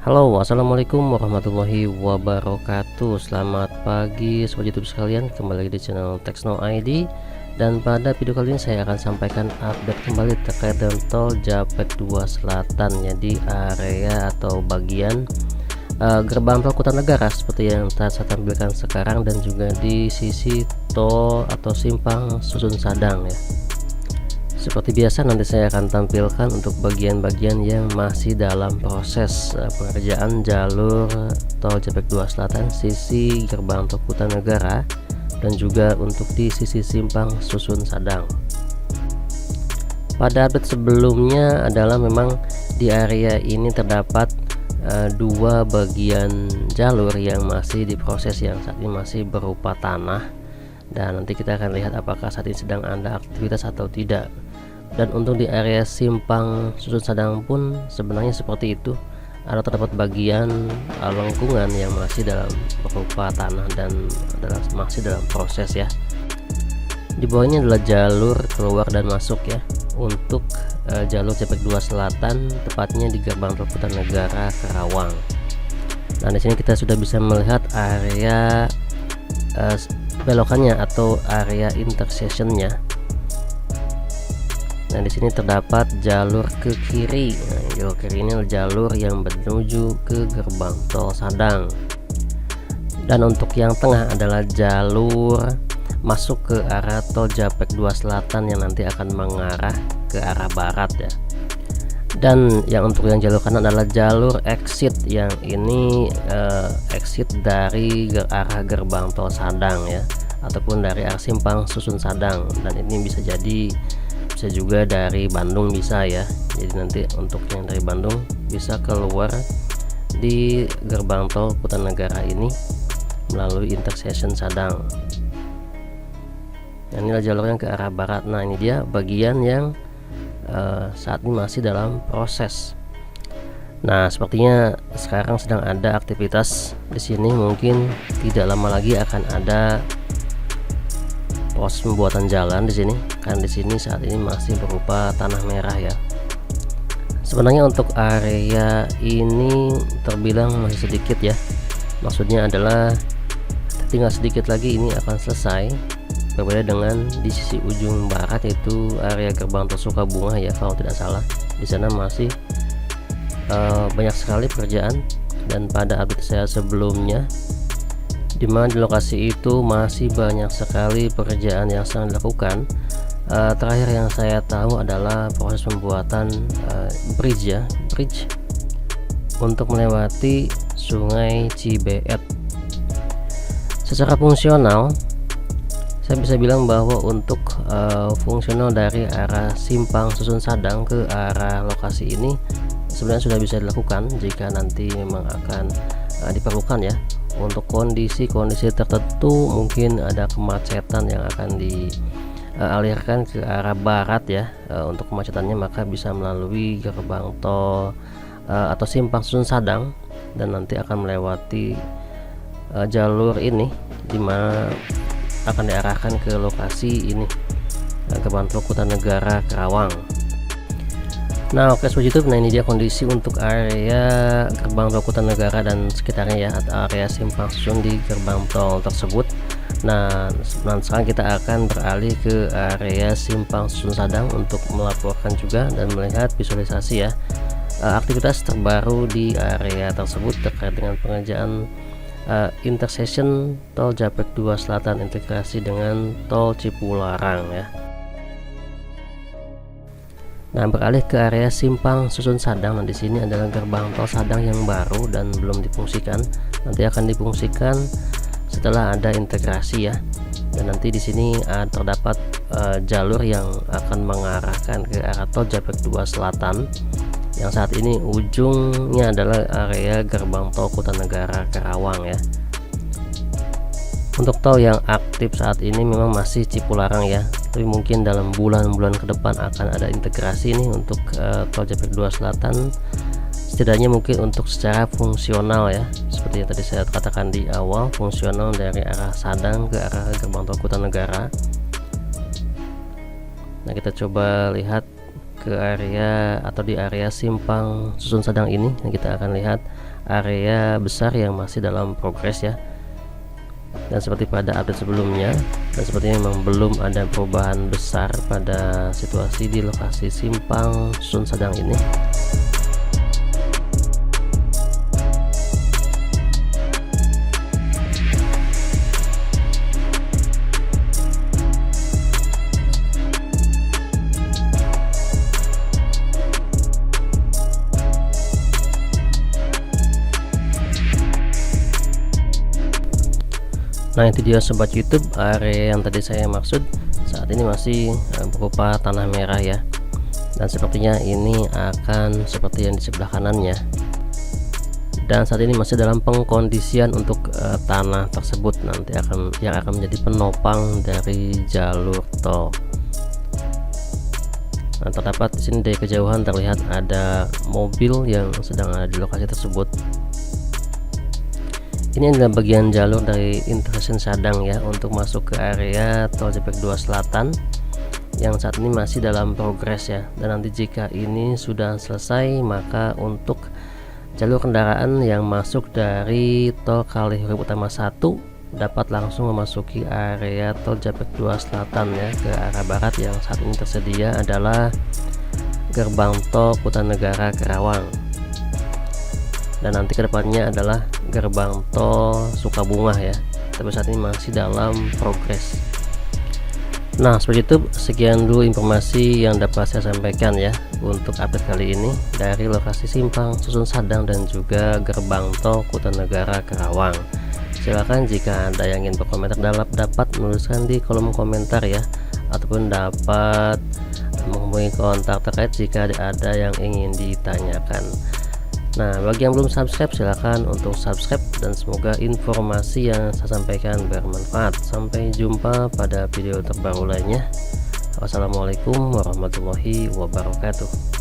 Halo, assalamualaikum warahmatullahi wabarakatuh. Selamat pagi sobat YouTube sekalian, kembali lagi di channel Tekno ID. Dan pada video kali ini saya akan sampaikan update kembali terkait dengan tol Japek 2 Selatan, ya, di area atau bagian gerbang tol Kutanegara seperti yang saya tampilkan sekarang, dan juga di sisi tol atau simpang Susun Sadang, ya. Seperti biasa nanti saya akan tampilkan untuk bagian-bagian yang masih dalam proses pengerjaan jalur tol Japek 2 Selatan sisi gerbang tol Kutanegara, dan juga untuk di sisi simpang Susun Sadang. Pada update sebelumnya adalah memang di area ini terdapat dua bagian jalur yang masih diproses, yang saat ini masih berupa tanah, dan nanti kita akan lihat apakah saat ini sedang ada aktivitas atau tidak. Dan untuk di area simpang Susun Sadang pun sebenarnya seperti itu, ada terdapat bagian lengkungan yang masih dalam berupa tanah dan masih dalam proses, ya. Di bawahnya adalah jalur keluar dan masuk, ya, untuk jalur Japek 2 Selatan, tepatnya di gerbang tol Kutanegara Karawang. Nah, di sini kita sudah bisa melihat area belokannya atau area intersectionnya. Nah, di sini terdapat jalur ke kiri. Nah, jalur kiri ini adalah jalur yang menuju ke gerbang tol Sadang. Dan untuk yang tengah adalah jalur masuk ke arah tol Japek 2 Selatan yang nanti akan mengarah ke arah barat, ya. Dan yang untuk yang jalur kanan adalah jalur exit, yang ini exit dari arah gerbang tol Sadang, ya, ataupun dari arah simpang Susun Sadang. Dan ini bisa juga dari Bandung, bisa, ya. Jadi nanti untuk yang dari Bandung bisa keluar di gerbang tol Kutanegara ini melalui intersection Sadang. Nah, inilah jalur yang ke arah barat. Nah, ini dia bagian yang saat ini masih dalam proses. Nah, sepertinya sekarang sedang ada aktivitas di sini. Mungkin tidak lama lagi akan ada proses pembuatan jalan di sini, kan di sini saat ini masih berupa tanah merah, ya. Sebenarnya untuk area ini terbilang masih sedikit, ya. Maksudnya adalah tinggal sedikit lagi ini akan selesai. Berbeda dengan di sisi ujung barat, yaitu area gerbang tol Sukabunga, ya, kalau tidak salah. Di sana masih banyak sekali pekerjaan, dan pada update saya sebelumnya di mana di lokasi itu masih banyak sekali pekerjaan yang sedang dilakukan. Terakhir yang saya tahu adalah proses pembuatan bridge untuk melewati Sungai Cibeet. Secara fungsional saya bisa bilang bahwa untuk fungsional dari arah simpang Susun Sadang ke arah lokasi ini sebenarnya sudah bisa dilakukan jika nanti memang akan diperlukan, ya. Untuk kondisi tertentu mungkin ada kemacetan yang akan dialirkan ke arah barat, ya. Untuk kemacetannya maka bisa melalui gerbang tol atau simpang Susun Sadang, dan nanti akan melewati jalur ini, dimana akan diarahkan ke lokasi ini, gerbang tol Kutanegara Karawang. Nah, oke sobat YouTube, nah ini dia kondisi untuk area gerbang tol Kutanegara dan sekitarnya, ya, atau area simpang Susun di gerbang tol tersebut. Nah, sekarang kita akan beralih ke area simpang Susun Sadang untuk melaporkan juga dan melihat visualisasi, ya, aktivitas terbaru di area tersebut terkait dengan pengerjaan intersection tol Japek 2 Selatan integrasi dengan tol Cipularang, ya. Nah, beralih ke area simpang Susun Sadang. Nah, di sini adalah gerbang tol Sadang yang baru dan belum difungsikan. Nanti akan difungsikan setelah ada integrasi, ya. Dan nanti di sini terdapat jalur yang akan mengarahkan ke arah tol Japek 2 Selatan, yang saat ini ujungnya adalah area gerbang tol Kutanegara Karawang, ya. Untuk tol yang aktif saat ini memang masih Cipularang, ya, tapi mungkin dalam bulan-bulan ke depan akan ada integrasi nih untuk tol Japek 2 Selatan, setidaknya mungkin untuk secara fungsional, ya, seperti yang tadi saya katakan di awal, fungsional dari arah Sadang ke arah gerbang tol Kutanegara. Nah, kita coba lihat ke area atau di area simpang Susun Sadang ini, kita akan lihat area besar yang masih dalam progres ya. Dan seperti pada update sebelumnya, dan sepertinya memang belum ada perubahan besar pada situasi di lokasi simpang Susun Sadang ini. Nah itu dia sobat YouTube, area yang tadi saya maksud saat ini masih berupa tanah merah ya, dan sepertinya ini akan seperti yang di sebelah kanannya, dan saat ini masih dalam pengkondisian untuk tanah tersebut nanti yang akan menjadi penopang dari jalur tol. Nah, terdapat di sini dari kejauhan terlihat ada mobil yang sedang ada di lokasi tersebut. Ini adalah bagian jalur dari intersection Sadang ya, untuk masuk ke area tol Japek 2 Selatan yang saat ini masih dalam progres ya. Dan nanti jika ini sudah selesai, maka untuk jalur kendaraan yang masuk dari tol Kalihurip Utama 1 dapat langsung memasuki area tol Japek 2 Selatan ya, ke arah barat yang saat ini tersedia adalah gerbang tol Kutanegara Karawang. Dan nanti kedepannya adalah gerbang tol Sukabunga ya, tapi saat ini masih dalam progres. Nah seperti itu, sekian dulu informasi yang dapat saya sampaikan ya untuk update kali ini dari lokasi simpang Susun Sadang dan juga gerbang tol Kutanegara Karawang. Silakan jika ada yang ingin berkomentar dapat menuliskan di kolom komentar ya, ataupun dapat menghubungi kontak terkait jika ada yang ingin ditanyakan. Nah bagi yang belum subscribe, silahkan untuk subscribe, dan semoga informasi yang saya sampaikan bermanfaat. Sampai jumpa pada video terbaru lainnya. Wassalamualaikum warahmatullahi wabarakatuh.